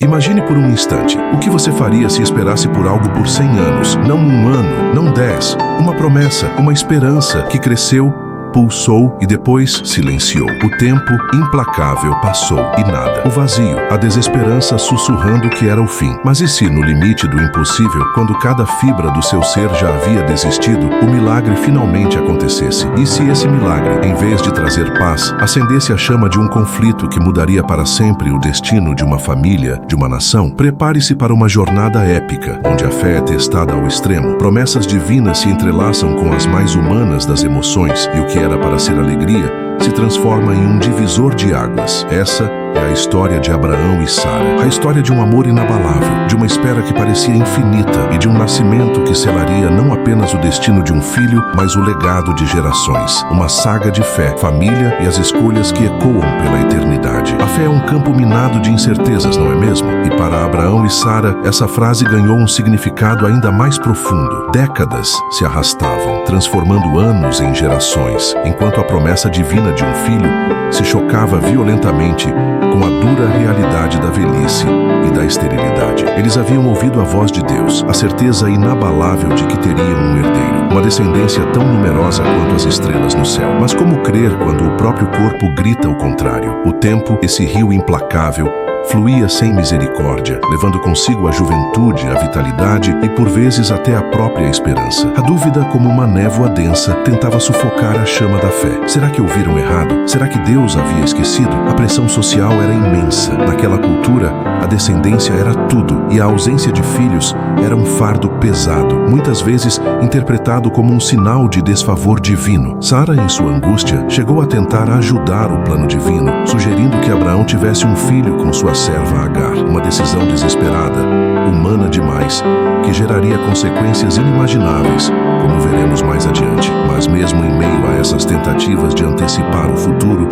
Imagine por um instante, o que você faria se esperasse por algo por 100 anos, não um ano, não 10, uma promessa, uma esperança que cresceu, pulsou e depois silenciou. O tempo implacável passou e nada. O vazio, a desesperança sussurrando que era o fim. Mas e se, no limite do impossível, quando cada fibra do seu ser já havia desistido, o milagre finalmente acontecesse? E se esse milagre, em vez de trazer paz, acendesse a chama de um conflito que mudaria para sempre o destino de uma família, de uma nação? Prepare-se para uma jornada épica, onde a fé é testada ao extremo. Promessas divinas se entrelaçam com as mais humanas das emoções e o que era para ser alegria, se transforma em um divisor de águas. Essa é a história de Abraão e Sara. A história de um amor inabalável, de uma espera que parecia infinita e de um nascimento que selaria não apenas o destino de um filho, mas o legado de gerações. Uma saga de fé, família e as escolhas que ecoam pela eternidade. A fé é um campo minado de incertezas, não é mesmo? E para Abraão e Sara, essa frase ganhou um significado ainda mais profundo. Décadas se arrastavam, transformando anos em gerações, enquanto a promessa divina de um filho se chocava violentamente com a dura realidade da velhice e da esterilidade. Eles haviam ouvido a voz de Deus, a certeza inabalável de que teriam um herdeiro, uma descendência tão numerosa quanto as estrelas no céu. Mas como crer quando o próprio corpo grita o contrário? O tempo, esse rio implacável, fluía sem misericórdia, levando consigo a juventude, a vitalidade e, por vezes, até a própria esperança. A dúvida, como uma névoa densa, tentava sufocar a chama da fé. Será que ouviram errado? Será que Deus havia esquecido? A pressão social era imensa. Naquela cultura, a descendência era tudo e a ausência de filhos era um fardo pesado, muitas vezes interpretado como um sinal de desfavor divino. Sara, em sua angústia, chegou a tentar ajudar o plano divino, sugerindo que Abraão tivesse um filho com sua serva Agar, uma decisão desesperada, humana demais, que geraria consequências inimagináveis, como veremos mais adiante. Mas mesmo em meio a essas tentativas de antecipar o futuro,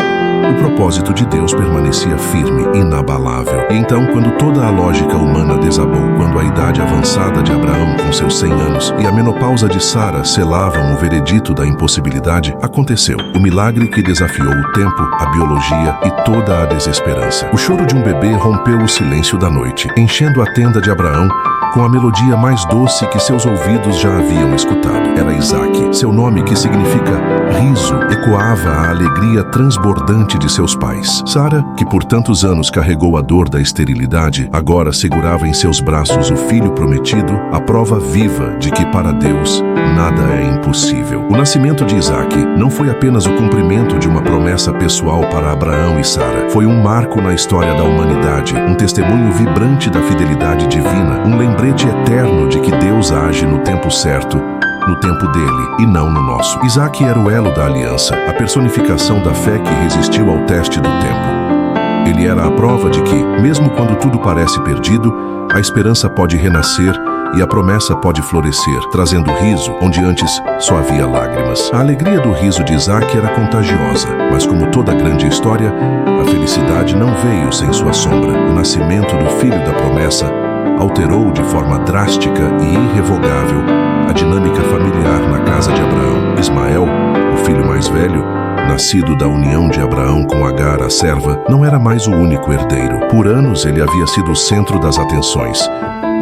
o propósito de Deus permanecia firme, inabalável. E então, quando toda a lógica humana desabou, quando a idade avançada de Abraão com seus 100 anos e a menopausa de Sara selavam o veredito da impossibilidade, aconteceu o milagre que desafiou o tempo, a biologia e toda a desesperança. O choro de um bebê rompeu o silêncio da noite, enchendo a tenda de Abraão com a melodia mais doce que seus ouvidos já haviam escutado. Era Isaque. Seu nome, que significa riso, ecoava a alegria transbordante de seus pais. Sara, que por tantos anos carregou a dor da esterilidade, agora segurava em seus braços o filho prometido, a prova viva de que para Deus nada é impossível. O nascimento de Isaque não foi apenas o cumprimento de uma promessa pessoal para Abraão e Sara. Foi um marco na história da humanidade, um testemunho vibrante da fidelidade divina, um lembrete eterno de que Deus age no tempo certo, no tempo dele e não no nosso. Isaque era o elo da aliança, a personificação da fé que resistiu ao teste do tempo. Ele era a prova de que, mesmo quando tudo parece perdido, a esperança pode renascer e a promessa pode florescer, trazendo riso onde antes só havia lágrimas. A alegria do riso de Isaque era contagiosa, mas como toda grande história, a felicidade não veio sem sua sombra. O nascimento do filho da promessa alterou de forma drástica e irrevogável a dinâmica familiar na casa de Abraão. Ismael, o filho mais velho, nascido da união de Abraão com Agar, a serva, não era mais o único herdeiro. Por anos ele havia sido o centro das atenções,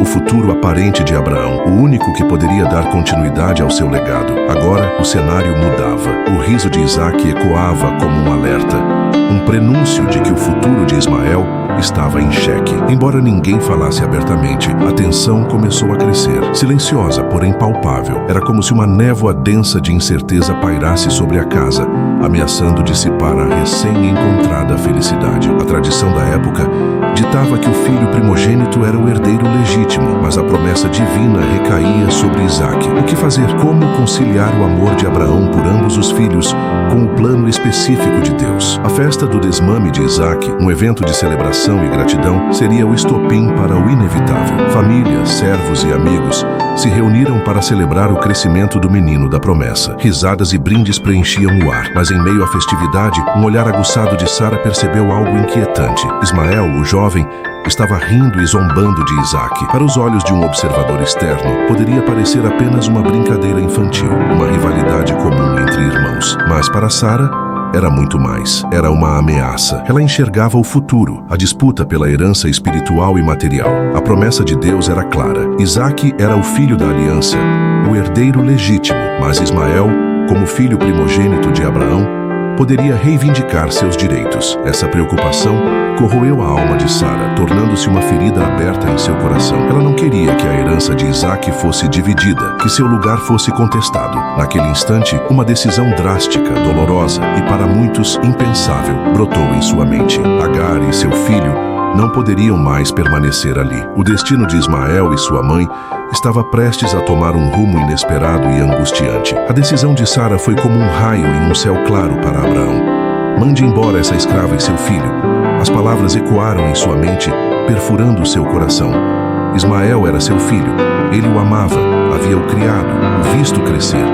o futuro aparente de Abraão, o único que poderia dar continuidade ao seu legado. Agora o cenário mudava. O riso de Isaque ecoava como um alerta, um prenúncio de que o futuro de Ismael estava em xeque. Embora ninguém falasse abertamente, a tensão começou a crescer. Silenciosa, porém palpável. Era como se uma névoa densa de incerteza pairasse sobre a casa, ameaçando dissipar a recém-encontrada felicidade. A tradição da época ditava que o filho primogênito era o herdeiro legítimo, mas a promessa divina recaía sobre Isaque. O que fazer? Como conciliar o amor de Abraão por ambos os filhos com o plano específico de Deus? A festa do desmame de Isaque, um evento de celebração e gratidão, seria o estopim para o inevitável. Família, servos e amigos se reuniram para celebrar o crescimento do menino da promessa. Risadas e brindes preenchiam o ar, mas em meio à festividade, um olhar aguçado de Sara percebeu algo inquietante. Ismael, o jovem, estava rindo e zombando de Isaque. Para os olhos de um observador externo, poderia parecer apenas uma brincadeira infantil, uma rivalidade comum entre irmãos. Mas para Sara, era muito mais. Era uma ameaça. Ela enxergava o futuro, a disputa pela herança espiritual e material. A promessa de Deus era clara. Isaque era o filho da aliança, o herdeiro legítimo, mas Ismael, como filho primogênito de Abraão, poderia reivindicar seus direitos. Essa preocupação corroeu a alma de Sara, tornando-se uma ferida aberta em seu coração. Ela não queria que a herança de Isaque fosse dividida, que seu lugar fosse contestado. Naquele instante, uma decisão drástica, dolorosa e para muitos impensável brotou em sua mente. Agar e seu filho não poderiam mais permanecer ali. O destino de Ismael e sua mãe estava prestes a tomar um rumo inesperado e angustiante. A decisão de Sara foi como um raio em um céu claro para Abraão. Mande embora essa escrava e seu filho. As palavras ecoaram em sua mente, perfurando seu coração. Ismael era seu filho. Ele o amava, havia-o criado, o visto crescer.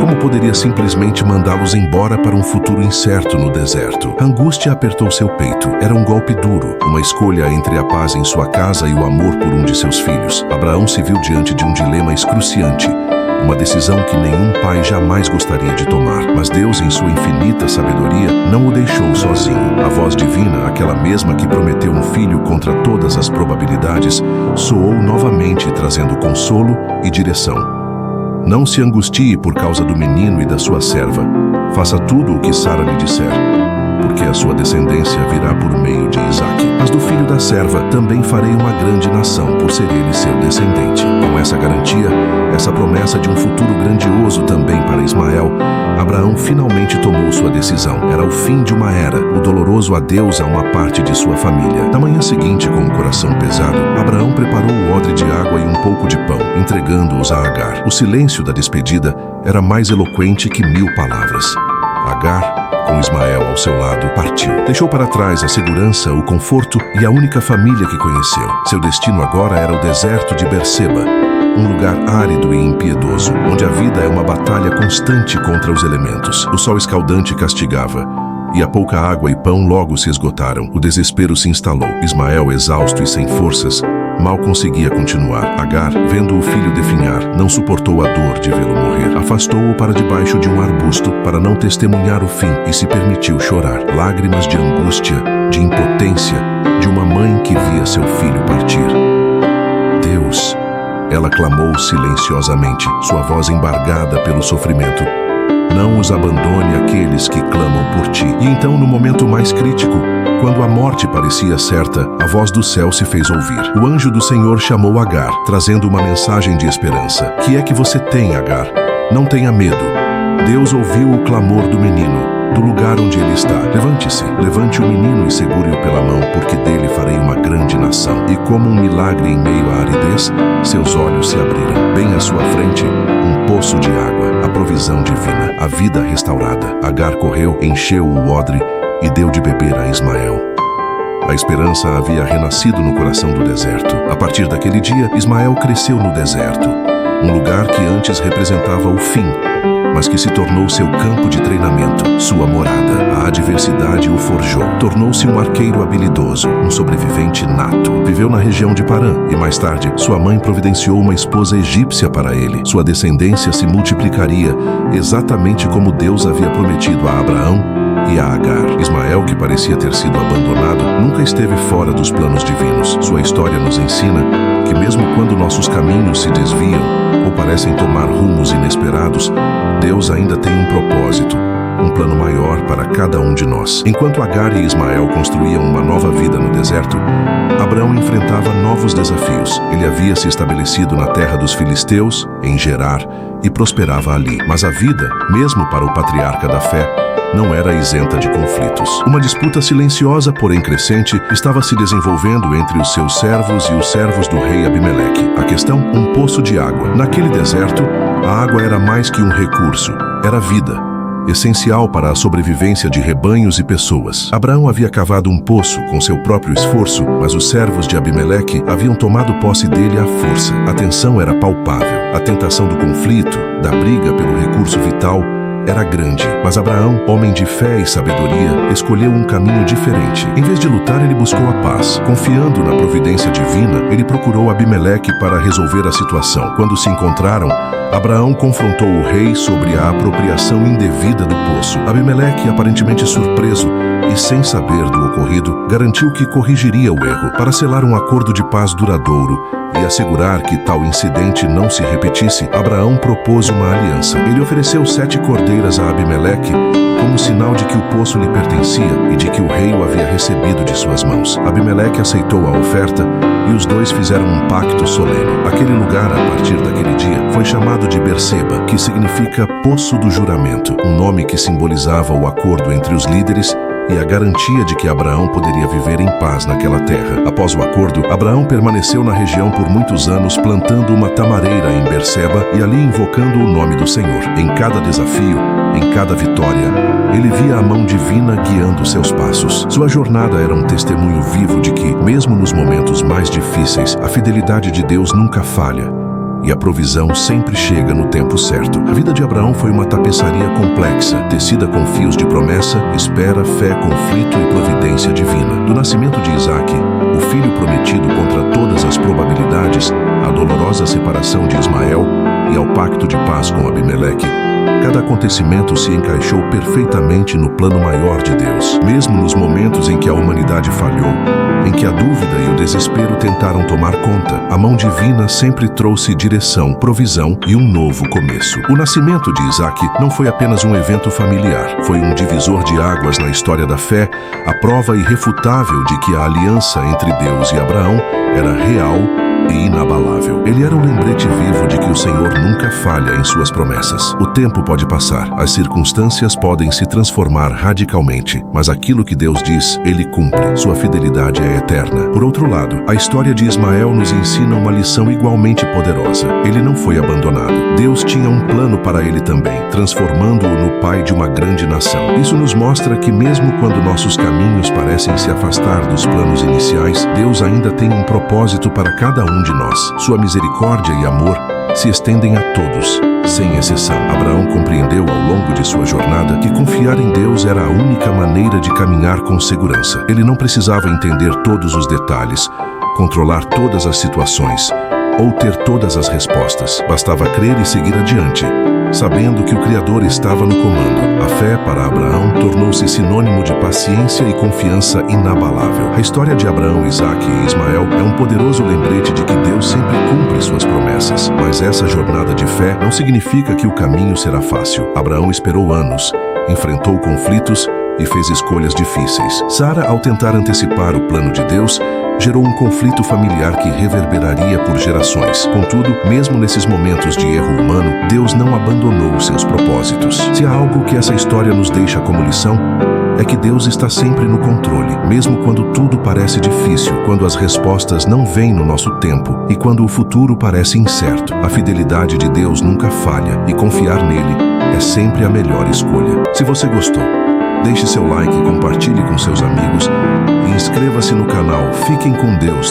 Como poderia simplesmente mandá-los embora para um futuro incerto no deserto? A angústia apertou seu peito. Era um golpe duro, uma escolha entre a paz em sua casa e o amor por um de seus filhos. Abraão se viu diante de um dilema excruciante, uma decisão que nenhum pai jamais gostaria de tomar. Mas Deus, em sua infinita sabedoria, não o deixou sozinho. A voz divina, aquela mesma que prometeu um filho contra todas as probabilidades, soou novamente, trazendo consolo e direção. Não se angustie por causa do menino e da sua serva. Faça tudo o que Sara lhe disser, porque a sua descendência virá por meio de Isaque. Mas do filho da serva também farei uma grande nação, por ser ele seu descendente. Com essa garantia, essa promessa de um futuro grandioso também para Ismael, Abraão finalmente tomou sua decisão. Era o fim de uma era, o doloroso adeus a uma parte de sua família. Na manhã seguinte, com o coração pesado, Abraão preparou o odre de água e um pouco de pão, entregando-os a Agar. O silêncio da despedida era mais eloquente que 1000 palavras. Agar, com Ismael ao seu lado, partiu. Deixou para trás a segurança, o conforto e a única família que conheceu. Seu destino agora era o deserto de Berseba, um lugar árido e impiedoso, onde a vida é uma batalha constante contra os elementos. O sol escaldante castigava, e a pouca água e pão logo se esgotaram. O desespero se instalou. Ismael, exausto e sem forças, mal conseguia continuar. Agar, vendo o filho definhar, não suportou a dor de vê-lo morrer. Afastou-o para debaixo de um arbusto para não testemunhar o fim e se permitiu chorar. Lágrimas de angústia, de impotência, de uma mãe que via seu filho partir. Deus, ela clamou silenciosamente, sua voz embargada pelo sofrimento. Não os abandone aqueles que clamam por ti. E então, no momento mais crítico, quando a morte parecia certa, a voz do céu se fez ouvir. O anjo do Senhor chamou Agar, trazendo uma mensagem de esperança. Que é que você tem, Agar? Não tenha medo. Deus ouviu o clamor do menino, do lugar onde ele está. Levante-se, levante o menino e segure-o pela mão, porque dele farei uma grande nação. E como um milagre em meio à aridez, seus olhos se abriram. Bem à sua frente, um poço de água, a provisão divina, a vida restaurada. Agar correu, encheu o odre e deu de beber a Ismael. A esperança havia renascido no coração do deserto. A partir daquele dia, Ismael cresceu no deserto, um lugar que antes representava o fim, mas que se tornou seu campo de treinamento, sua morada. A adversidade o forjou. Tornou-se um arqueiro habilidoso, um sobrevivente nato. Viveu na região de Parã e, mais tarde, sua mãe providenciou uma esposa egípcia para ele. Sua descendência se multiplicaria, exatamente como Deus havia prometido a Abraão e a Agar. Ismael, que parecia ter sido abandonado, nunca esteve fora dos planos divinos. Sua história nos ensina que mesmo quando nossos caminhos se desviam ou parecem tomar rumos inesperados, Deus ainda tem um propósito, um plano maior para cada um de nós. Enquanto Agar e Ismael construíam uma nova vida no deserto, Abraão enfrentava novos desafios. Ele havia se estabelecido na terra dos filisteus, em Gerar, e prosperava ali. Mas a vida, mesmo para o patriarca da fé, não era isenta de conflitos. Uma disputa silenciosa, porém crescente, estava se desenvolvendo entre os seus servos e os servos do rei Abimeleque. A questão? Um poço de água. Naquele deserto, a água era mais que um recurso, era vida, essencial para a sobrevivência de rebanhos e pessoas. Abraão havia cavado um poço com seu próprio esforço, mas os servos de Abimeleque haviam tomado posse dele à força. A tensão era palpável. A tentação do conflito, da briga pelo recurso vital, era grande, mas Abraão, homem de fé e sabedoria, escolheu um caminho diferente. Em vez de lutar, ele buscou a paz. Confiando na providência divina, ele procurou Abimeleque para resolver a situação. Quando se encontraram, Abraão confrontou o rei sobre a apropriação indevida do poço. Abimeleque, aparentemente surpreso e sem saber do ocorrido, garantiu que corrigiria o erro para selar um acordo de paz duradouro e assegurar que tal incidente não se repetisse. Abraão propôs uma aliança. Ele ofereceu 7 cordeiras a Abimeleque como sinal de que o poço lhe pertencia e de que o rei o havia recebido de suas mãos. Abimeleque aceitou a oferta e os dois fizeram um pacto solene. Aquele lugar, a partir daquele dia, foi chamado de Berseba, que significa Poço do Juramento, um nome que simbolizava o acordo entre os líderes e a garantia de que Abraão poderia viver em paz naquela terra. Após o acordo, Abraão permaneceu na região por muitos anos, plantando uma tamareira em Berseba e ali invocando o nome do Senhor. Em cada desafio, em cada vitória, ele via a mão divina guiando seus passos. Sua jornada era um testemunho vivo de que, mesmo nos momentos mais difíceis, a fidelidade de Deus nunca falha e a provisão sempre chega no tempo certo. A vida de Abraão foi uma tapeçaria complexa, tecida com fios de promessa, espera, fé, conflito e providência divina. Do nascimento de Isaque, o filho prometido contra todas as probabilidades, à dolorosa separação de Ismael e ao pacto de paz com Abimeleque, cada acontecimento se encaixou perfeitamente no plano maior de Deus. Mesmo nos momentos em que a humanidade falhou, em que a dúvida e o desespero tentaram tomar conta, a mão divina sempre trouxe direção, provisão e um novo começo. O nascimento de Isaque não foi apenas um evento familiar, foi um divisor de águas na história da fé, a prova irrefutável de que a aliança entre Deus e Abraão era real e inabalável. Ele era um lembrete vivo de que o Senhor nunca falha em suas promessas. O tempo pode passar, as circunstâncias podem se transformar radicalmente, mas aquilo que Deus diz, Ele cumpre. Sua fidelidade é eterna. Por outro lado, a história de Ismael nos ensina uma lição igualmente poderosa. Ele não foi abandonado. Deus tinha um plano para ele também, transformando-o no pai de uma grande nação. Isso nos mostra que mesmo quando nossos caminhos parecem se afastar dos planos iniciais, Deus ainda tem um propósito para cada um de nós. Sua misericórdia e amor se estendem a todos, sem exceção. Abraão compreendeu ao longo de sua jornada que confiar em Deus era a única maneira de caminhar com segurança. Ele não precisava entender todos os detalhes, controlar todas as situações ou ter todas as respostas. Bastava crer e seguir adiante, sabendo que o Criador estava no comando. A fé para Abraão tornou-se sinônimo de paciência e confiança inabalável. A história de Abraão, Isaque e Ismael é um poderoso lembrete de que Deus sempre cumpre suas promessas. Mas essa jornada de fé não significa que o caminho será fácil. Abraão esperou anos, enfrentou conflitos e fez escolhas difíceis. Sara, ao tentar antecipar o plano de Deus, gerou um conflito familiar que reverberaria por gerações. Contudo, mesmo nesses momentos de erro humano, Deus não abandonou seus propósitos. Se há algo que essa história nos deixa como lição, é que Deus está sempre no controle, mesmo quando tudo parece difícil, quando as respostas não vêm no nosso tempo e quando o futuro parece incerto. A fidelidade de Deus nunca falha e confiar nele é sempre a melhor escolha. Se você gostou, deixe seu like, compartilhe com seus amigos e inscreva-se no canal. Fiquem com Deus.